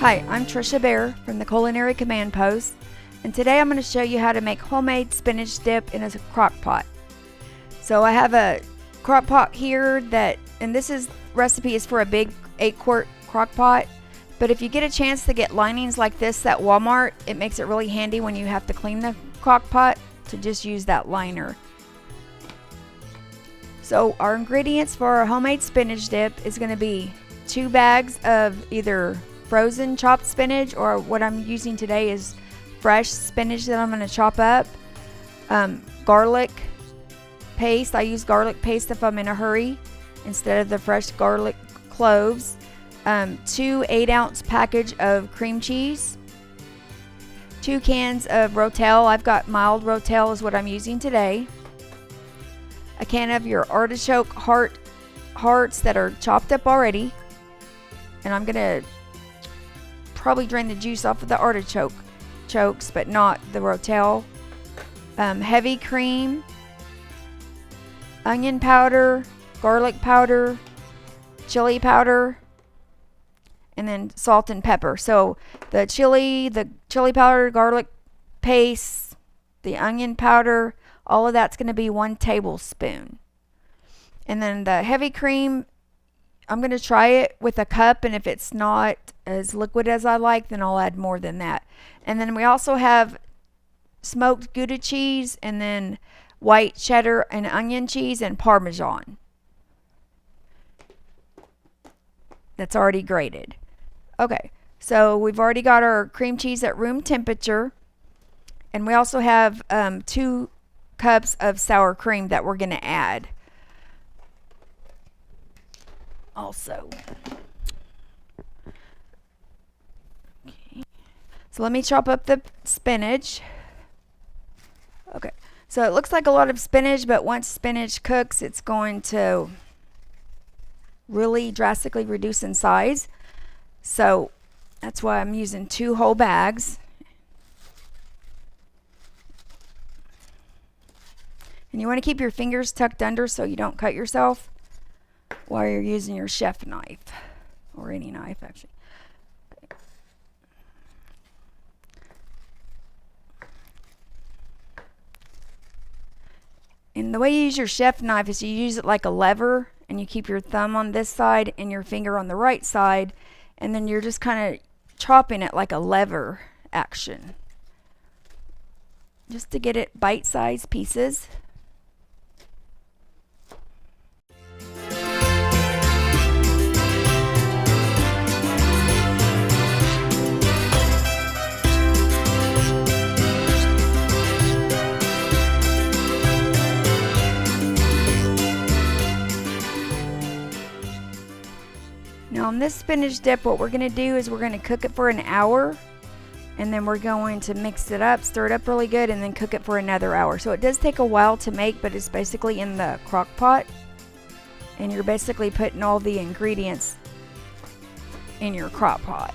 Hi, I'm Trisha Bear from the Culinary Command Post, and today I'm going to show you how to make homemade spinach dip in a crock pot. So I have a crock pot here and this recipe is for a big 8-quart crock pot, but if you get a chance to get linings like this at Walmart, it makes it really handy when you have to clean the crock pot to just use that liner. So our ingredients for our homemade spinach dip is going to be 2 bags of either frozen chopped spinach, or what I'm using today is fresh spinach that I'm going to chop up. Garlic paste. I use garlic paste if I'm in a hurry instead of the fresh garlic cloves. 2 8-ounce package of cream cheese. 2 cans of rotel. I've got mild rotel is what I'm using today. A can of your artichoke hearts that are chopped up already. And I'm going to probably drain the juice off of the artichokes, but not the rotel. Heavy cream, onion powder, garlic powder, chili powder, and then salt and pepper. So the chili powder, garlic paste, the onion powder, all of that's going to be 1 tablespoon. And then the heavy cream, I'm going to try it with a cup, and if it's not as liquid as I like, then I'll add more than that. And then we also have smoked gouda cheese, and then white cheddar and onion cheese and Parmesan. That's already grated. Okay, so we've already got our cream cheese at room temperature, and we also have 2 cups of sour cream that we're going to add also. Okay. So let me chop up the spinach. Okay, so it looks like a lot of spinach, but once spinach cooks, it's going to really drastically reduce in size. So that's why I'm using 2 whole bags. And you want to keep your fingers tucked under so you don't cut yourself while you're using your chef knife, or any knife actually. Okay. And the way you use your chef knife is you use it like a lever, and you keep your thumb on this side and your finger on the right side, and then you're just kind of chopping it like a lever action, just to get it bite-sized pieces. Now on this spinach dip, what we're going to do is we're going to cook it for an hour, and then we're going to mix it up, stir it up really good, and then cook it for another hour. So it does take a while to make, but it's basically in the crock pot, and you're basically putting all the ingredients in your crock pot.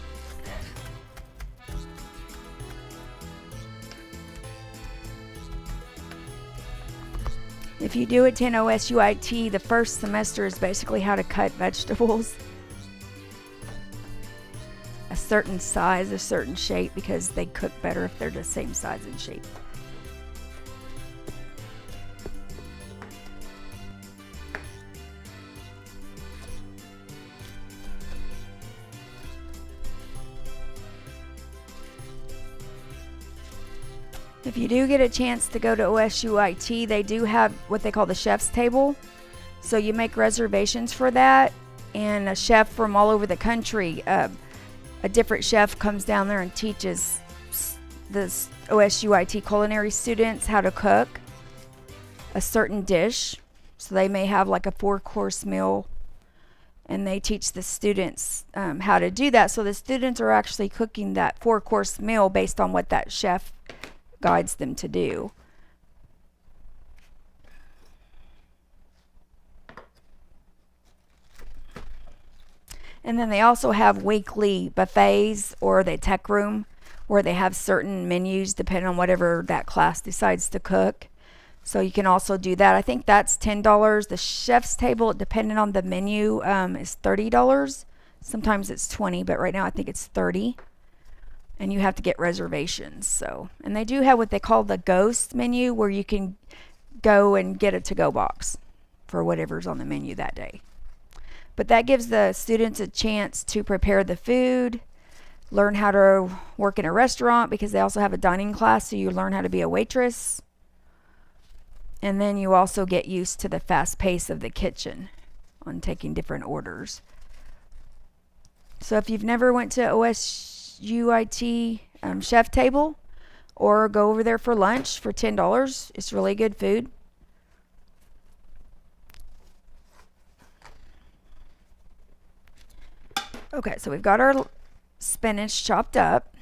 If you do attend OSUIT, the first semester is basically how to cut vegetables a certain size, a certain shape, because they cook better if they're the same size and shape. If you do get a chance to go to OSUIT, they do have what they call the chef's table. So you make reservations for that, and a chef from all over the country, a different chef comes down there and teaches the OSUIT culinary students how to cook a certain dish. So they may have like a 4-course meal, and they teach the students how to do that. So the students are actually cooking that 4-course meal based on what that chef guides them to do. And then they also have weekly buffets, or the tech room, where they have certain menus depending on whatever that class decides to cook. So you can also do that. I think that's $10. The chef's table, depending on the menu, is $30. Sometimes it's 20, but right now I think it's 30. And you have to get reservations. So, and they do have what they call the ghost menu, where you can go and get a to-go box for whatever's on the menu that day. But that gives the students a chance to prepare the food, learn how to work in a restaurant, because they also have a dining class, so you learn how to be a waitress. And then you also get used to the fast pace of the kitchen on taking different orders. So if you've never went to OSUIT chef table, or go over there for lunch for $10, it's really good food. Okay, so we've got our spinach chopped up.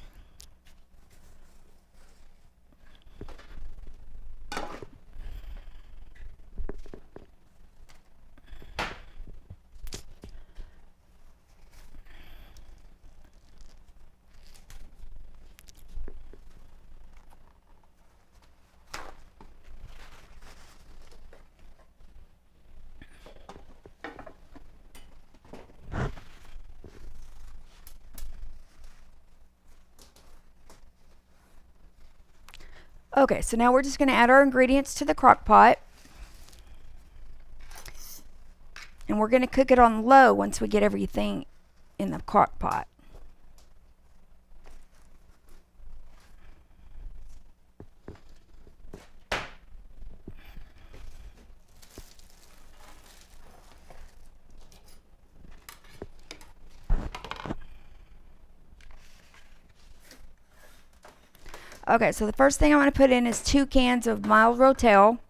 Okay, so now we're just going to add our ingredients to the crock pot. And we're going to cook it on low once we get everything in the crock pot. Okay, so the first thing I'm going to put in is 2 cans of mild rotel.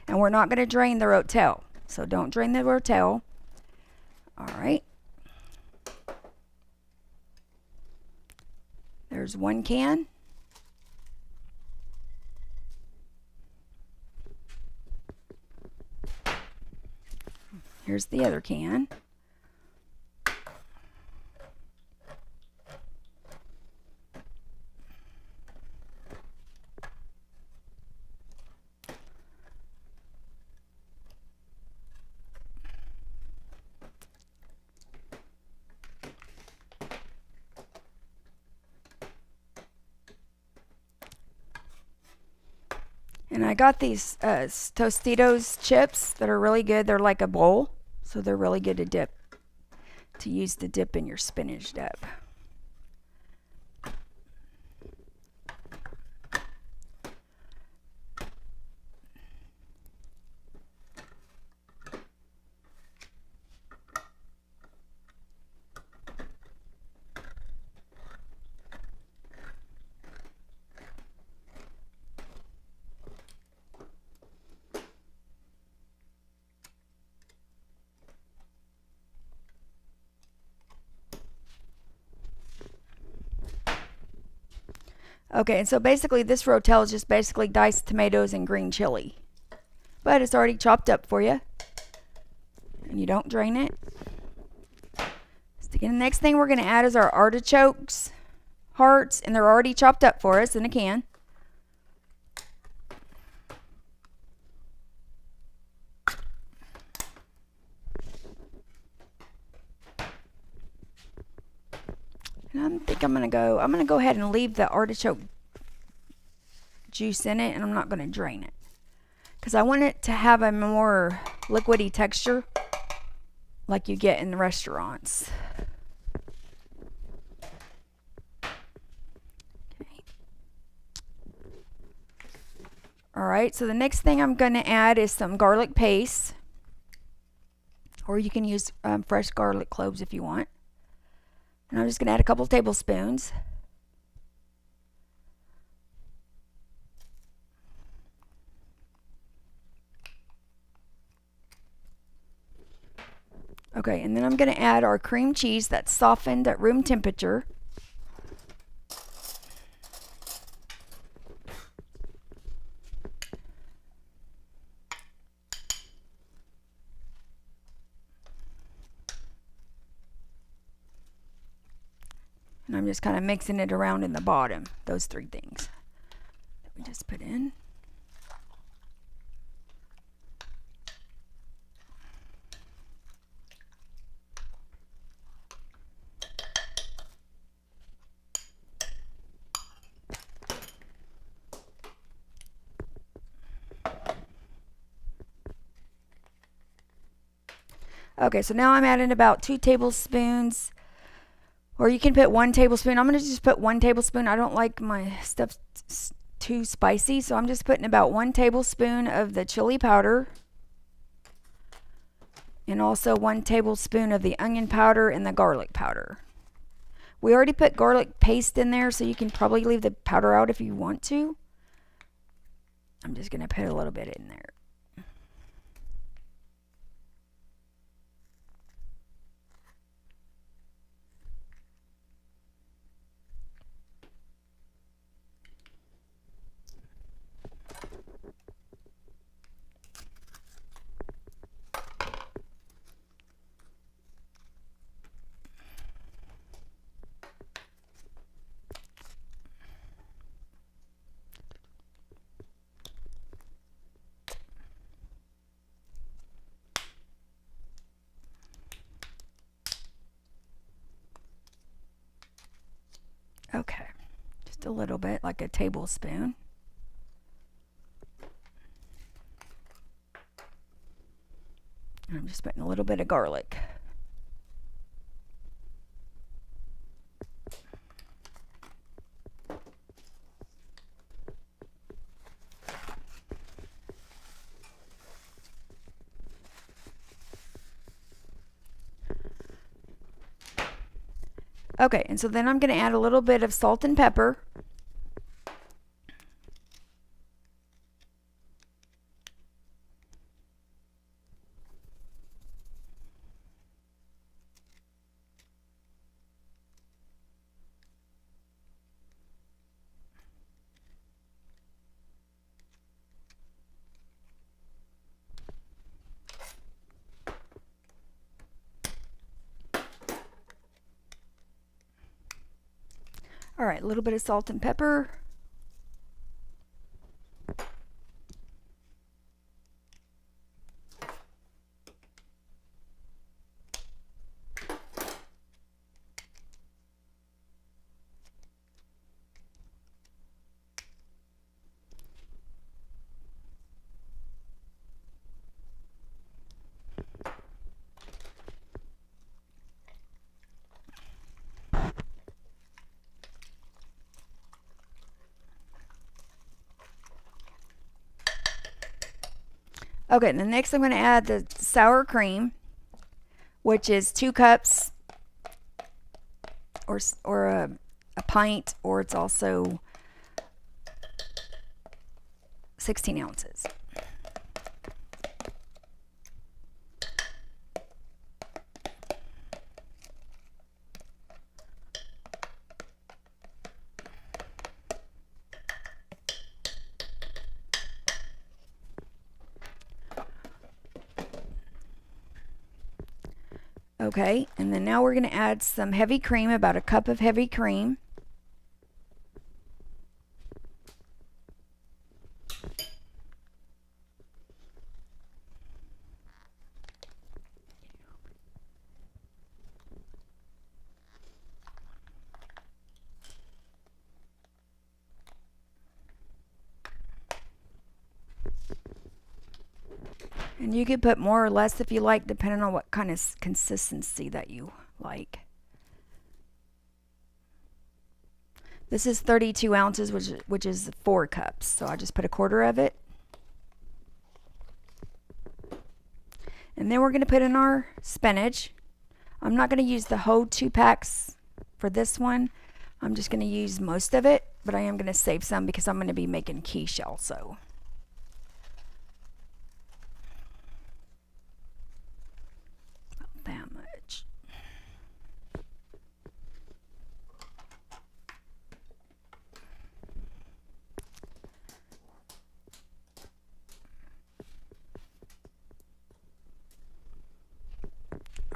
And we're not going to drain the rotel, so don't drain the rotel. All right. There's 1 can. Here's the other can. And I got these Tostitos chips that are really good. They're like a bowl, so they're really good to dip, to use to dip in your spinach dip. Okay, and so basically this rotel is just basically diced tomatoes and green chili. But it's already chopped up for you. And you don't drain it. So the next thing we're going to add is our artichokes hearts, and they're already chopped up for us in a can. And I think I'm going to go ahead and leave the artichoke juice in it, and I'm not going to drain it, because I want it to have a more liquidy texture like you get in the restaurants. Okay. Alright, so the next thing I'm going to add is some garlic paste, or you can use fresh garlic cloves if you want. And I'm just going to add a couple tablespoons. Okay, and then I'm going to add our cream cheese that's softened at room temperature. And I'm just kind of mixing it around in the bottom, those three things that we just put in. Okay, so now I'm adding about 2 tablespoons, or you can put 1 tablespoon. I'm going to just put 1 tablespoon. I don't like my stuff too spicy, so I'm just putting about 1 tablespoon of the chili powder, and also 1 tablespoon of the onion powder and the garlic powder. We already put garlic paste in there, so you can probably leave the powder out if you want to. I'm just going to put a little bit in there. Okay, just a little bit, like a tablespoon. I'm just putting a little bit of garlic. Okay, and so then I'm going to add a little bit of salt and pepper. All right, a little bit of salt and pepper. Okay, the next I'm going to add the sour cream, which is 2 cups or a pint, or it's also 16 ounces. Okay, and then now we're going to add some heavy cream, about a cup of heavy cream. And you could put more or less if you like, depending on what kind of consistency that you like. This is 32 ounces, which is 4 cups. So I just put a quarter of it. And then we're going to put in our spinach. I'm not going to use the whole 2 packs for this one. I'm just going to use most of it, but I am going to save some because I'm going to be making quiche also. That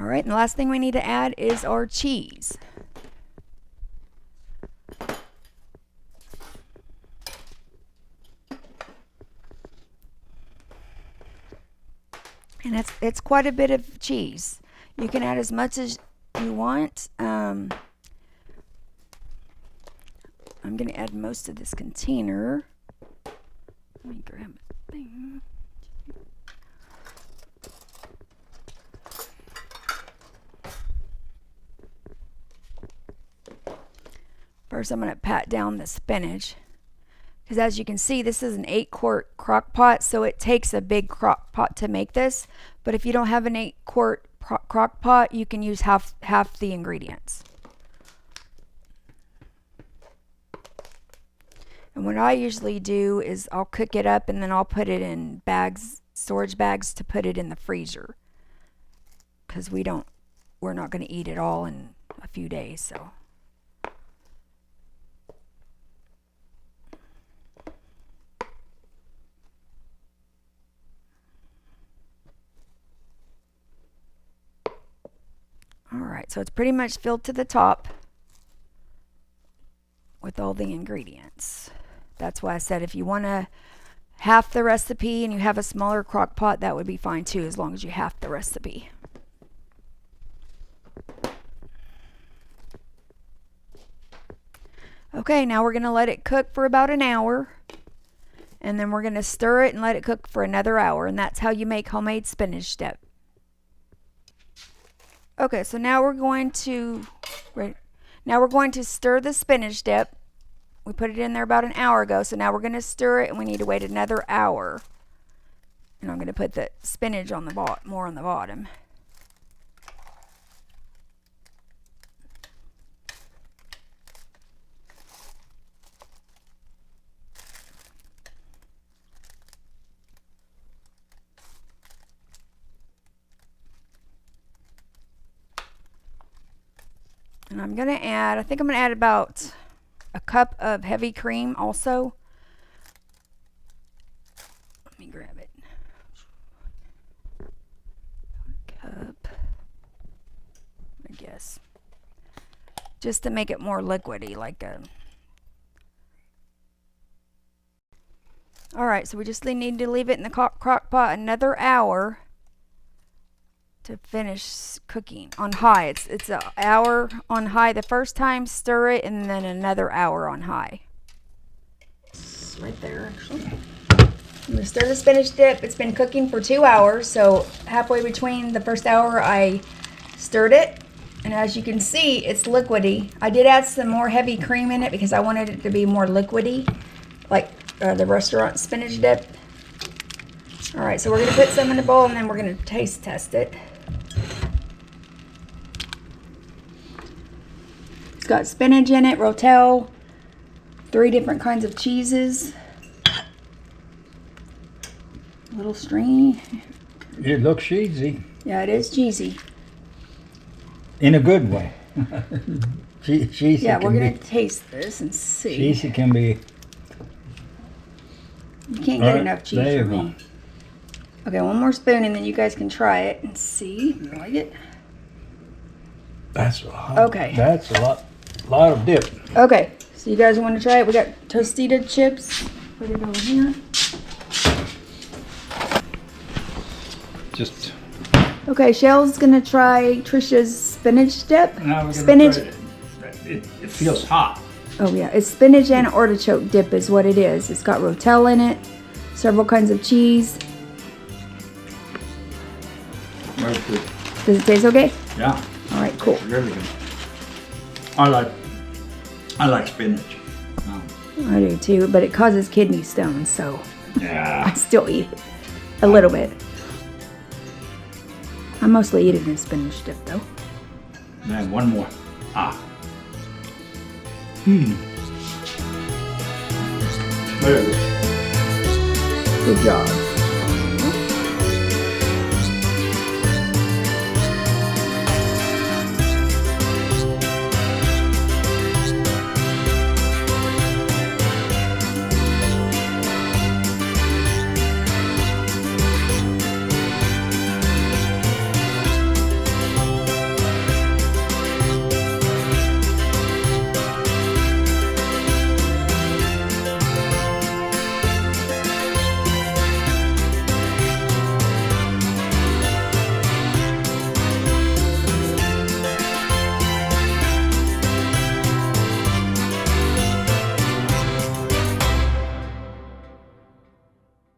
All right, and the last thing we need to add is our cheese. And it's quite a bit of cheese. You can add as much as you want. I'm going to add most of this container. Let me grab a thing. First, I'm going to pat down the spinach. Because as you can see, this is an 8-quart crock pot, so it takes a big crock pot to make this. But if you don't have an 8-quart crock pot, you can use half the ingredients. And what I usually do is I'll cook it up and then I'll put it in bags, storage bags, to put it in the freezer. Because we're not going to eat it all in a few days, so. Alright, so it's pretty much filled to the top with all the ingredients. That's why I said if you want to half the recipe and you have a smaller crock pot, that would be fine too, as long as you half the recipe. Okay, now we're going to let it cook for about an hour. And then we're going to stir it and let it cook for another hour. And that's how you make homemade spinach dip. Okay, so now we're going to stir the spinach dip. We put it in there about an hour ago, so now we're going to stir it, and we need to wait another hour. And I'm going to put the spinach on the more on the bottom. And I'm going to add, I think I'm going to add about a cup of heavy cream also. Let me grab it. Cup, I guess. Just to make it more liquidy, like a... Alright, so we just need to leave it in the crock pot another hour to finish cooking on high. It's an hour on high the first time, stir it, and then another hour on high. It's right there, actually. I'm going to stir the spinach dip. It's been cooking for 2 hours, so halfway between the first hour I stirred it, and as you can see, it's liquidy. I did add some more heavy cream in it because I wanted it to be more liquidy, like the restaurant spinach dip. Alright, so we're going to put some in a bowl and then we're going to taste test it. It's got spinach in it, rotel, 3 different kinds of cheeses. A little stringy. It looks cheesy. Yeah, it is cheesy. In a good way. Cheesy. Yeah, we're going to taste this and see. Cheesy can be... You can't get enough cheese there for you me. Okay, one more spoon and then you guys can try it and see if you like it. That's a lot. Okay. That's a lot of dip. Okay, so you guys want to try it? We got Tortilla chips. Put it over here. Just... Okay, Shell's gonna try Trisha's spinach dip. Now we're Spinach. it feels hot. Oh yeah, it's spinach and artichoke dip is what it is. It's got rotel in it, several kinds of cheese. Very good. Does it taste okay? Yeah. All right, cool. It's really good. I like spinach. I do too, but it causes kidney stones, so Yeah. I still eat it a little bit. I mostly eat it in spinach dip though. Then one more. Very good. Good job.